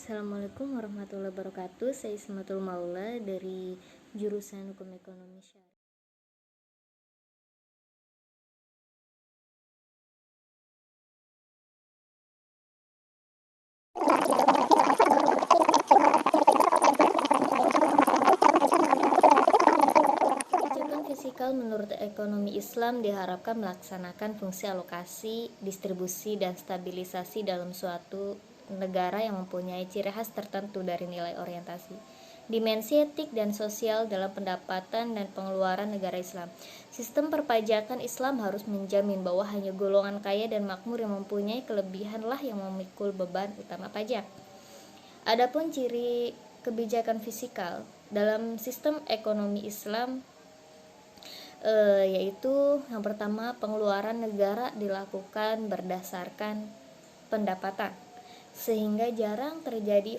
Assalamualaikum warahmatullahi wabarakatuh. Saya Ismatul Maula dari jurusan Hukum Ekonomi Syariah. Kebijakan fiskal menurut ekonomi Islam diharapkan melaksanakan fungsi alokasi, distribusi, dan stabilisasi dalam suatu negara yang mempunyai ciri khas tertentu dari nilai orientasi, dimensi etik dan sosial dalam pendapatan dan pengeluaran negara Islam. Sistem perpajakan Islam harus menjamin bahwa hanya golongan kaya dan makmur yang mempunyai kelebihanlah yang memikul beban utama pajak. Adapun ciri kebijakan fiskal dalam sistem ekonomi Islam yaitu yang pertama, pengeluaran negara dilakukan berdasarkan pendapatan sehingga jarang terjadi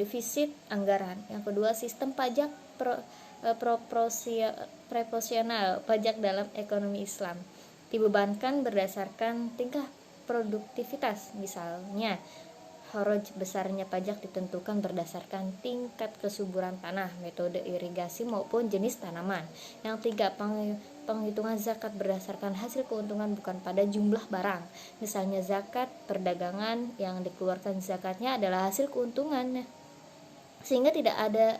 defisit anggaran. Yang kedua, sistem pajak proporsional pajak dalam ekonomi Islam dibebankan berdasarkan tingkat produktivitas. Misalnya, Kharaj besarnya pajak ditentukan berdasarkan tingkat kesuburan tanah, metode irigasi maupun jenis tanaman. Yang tiga, penghitungan zakat berdasarkan hasil keuntungan bukan pada jumlah barang. Misalnya zakat perdagangan, yang dikeluarkan zakatnya adalah hasil keuntungan, sehingga tidak ada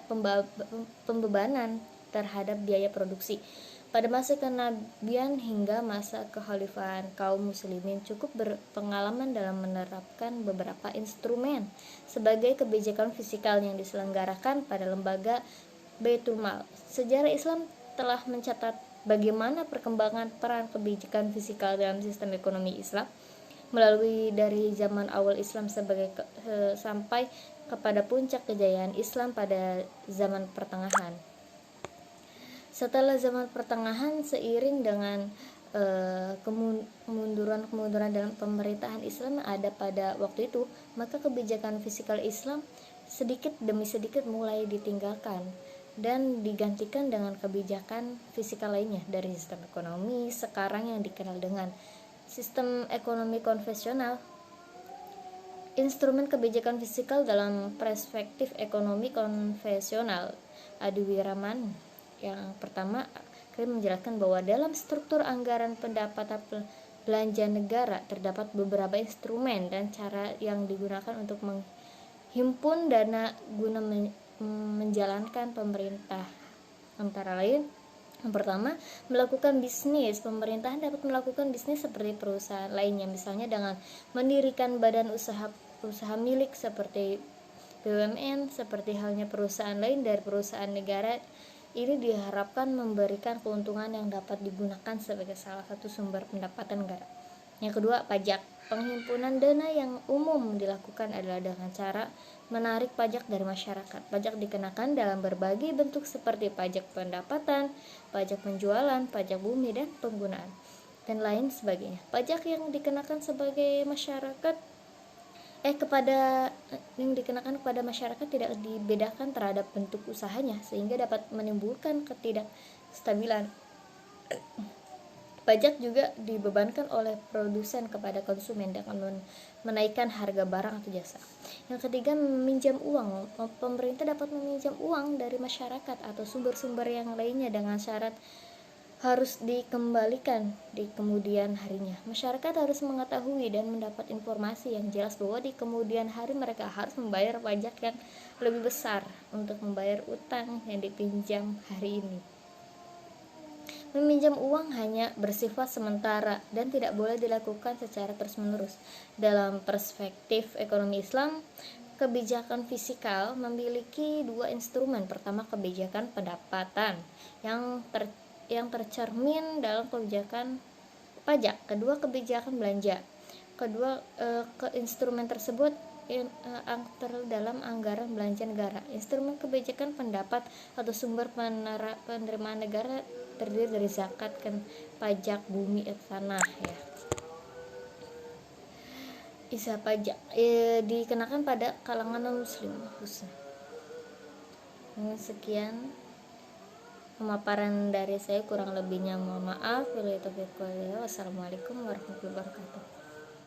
pembebanan terhadap biaya produksi. Pada masa kenabian hingga masa kekhalifahan, kaum muslimin cukup berpengalaman dalam menerapkan beberapa instrumen sebagai kebijakan fiskal yang diselenggarakan pada lembaga Baitul Mal. Sejarah Islam telah mencatat bagaimana perkembangan peran kebijakan fiskal dalam sistem ekonomi Islam melalui dari zaman awal Islam sampai kepada puncak kejayaan Islam pada zaman pertengahan. Setelah zaman pertengahan, seiring dengan kemunduran dalam pemerintahan Islam yang ada pada waktu itu, maka kebijakan fiskal Islam sedikit demi sedikit mulai ditinggalkan dan digantikan dengan kebijakan fiskal lainnya dari sistem ekonomi sekarang yang dikenal dengan sistem ekonomi konvensional. Instrumen kebijakan fiskal dalam perspektif ekonomi konvensional. Adi Wiraman yang pertama akan menjelaskan bahwa dalam struktur anggaran pendapatan belanja negara terdapat beberapa instrumen dan cara yang digunakan untuk menghimpun dana guna menjalankan pemerintah. Antara lain, yang pertama, melakukan bisnis. Pemerintahan dapat melakukan bisnis seperti perusahaan lainnya, misalnya dengan mendirikan badan usaha milik seperti BUMN, seperti halnya perusahaan lain dari perusahaan negara. Ini diharapkan memberikan keuntungan yang dapat digunakan sebagai salah satu sumber pendapatan negara. Yang kedua, pajak. Penghimpunan dana yang umum dilakukan adalah dengan cara menarik pajak dari masyarakat. Pajak dikenakan dalam berbagai bentuk seperti pajak pendapatan, pajak penjualan, pajak bumi dan penggunaan, dan lain sebagainya. Pajak yang dikenakan sebagai masyarakat kepada masyarakat tidak dibedakan terhadap bentuk usahanya, sehingga dapat menimbulkan ketidakstabilan. Pajak juga dibebankan oleh produsen kepada konsumen dengan menaikkan harga barang atau jasa. Yang ketiga, meminjam uang. Pemerintah dapat meminjam uang dari masyarakat atau sumber-sumber yang lainnya dengan syarat harus dikembalikan di kemudian harinya. Masyarakat harus mengetahui dan mendapat informasi yang jelas bahwa di kemudian hari mereka harus membayar pajak yang lebih besar untuk membayar utang yang dipinjam hari ini. Meminjam uang hanya bersifat sementara dan tidak boleh dilakukan secara terus-menerus. Dalam perspektif ekonomi Islam, kebijakan fiskal memiliki dua instrumen. Pertama, kebijakan pendapatan yang tercermin dalam kebijakan pajak. Kedua, kebijakan belanja. Instrumen tersebut dalam anggaran belanja negara. Instrumen kebijakan pendapat atau sumber penerimaan negara terdiri dari zakat, pajak bumi atau tanah, ya. Isa pajak dikenakan pada kalangan non-muslim khususnya. Sekian pemaparan dari saya, kurang lebihnya mohon maaf. Wassalamualaikum warahmatullahi wabarakatuh.